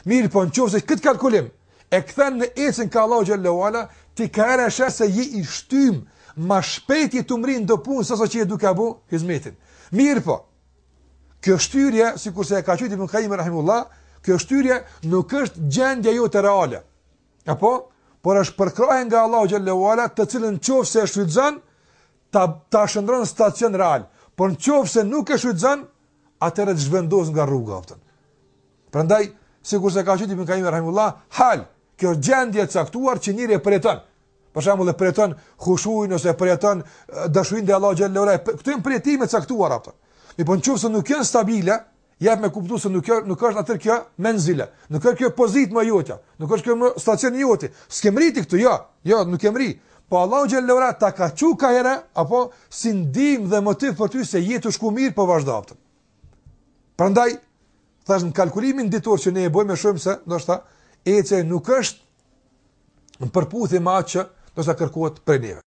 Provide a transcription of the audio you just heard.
Mirë po nëse këtë kalkulim e kthen në ecën ka Allahu xhallahu ala, ti ka rëshë se je i shtym ma shpejt je të mrin do punë sa që je duke apo hizmetin. Mirë po. Kjo shtyrje, sikurse e ka thënë Ibn Qayyim rahimullah, kjo shtyrje nuk është gjendja jote reale. Apo, por është përkraje nga Allahu xhallahu ala, të cilën nëse e shfrytëzon ta shndron në stacion real. Por nëse nuk e shfrytëzon, atëherë të zhvendos nga rruga aftën. Prandaj, sikurse ka thënë Ibn Qayyim rahimullah, kjo gjendje e caktuar që njëri e përjeton. Për shembull, e përjeton khushuin ose e përjeton dashurinë ndaj Allahu xhallahu ala. Këto janë përjetime të caktuara ato. Po nëse nuk janë stabile, jep me kuptues se nuk është atë kjo menzile. Nuk është kjo pozitë më jote. Nuk është kjo stacioni jote. S'kem rriti këtu, jo, nuk kem rri. Po Allahu xhallahu ala ta ka çu ka herë apo si ndihmë dhe motiv për ty se je të shku mirë po vazhdo atë. Prandaj thash në kalkulimin ditor që ne e bëjmë shumë se ndoshta ecë nuk është në përputhje me atë që do të kërkohet prej neve.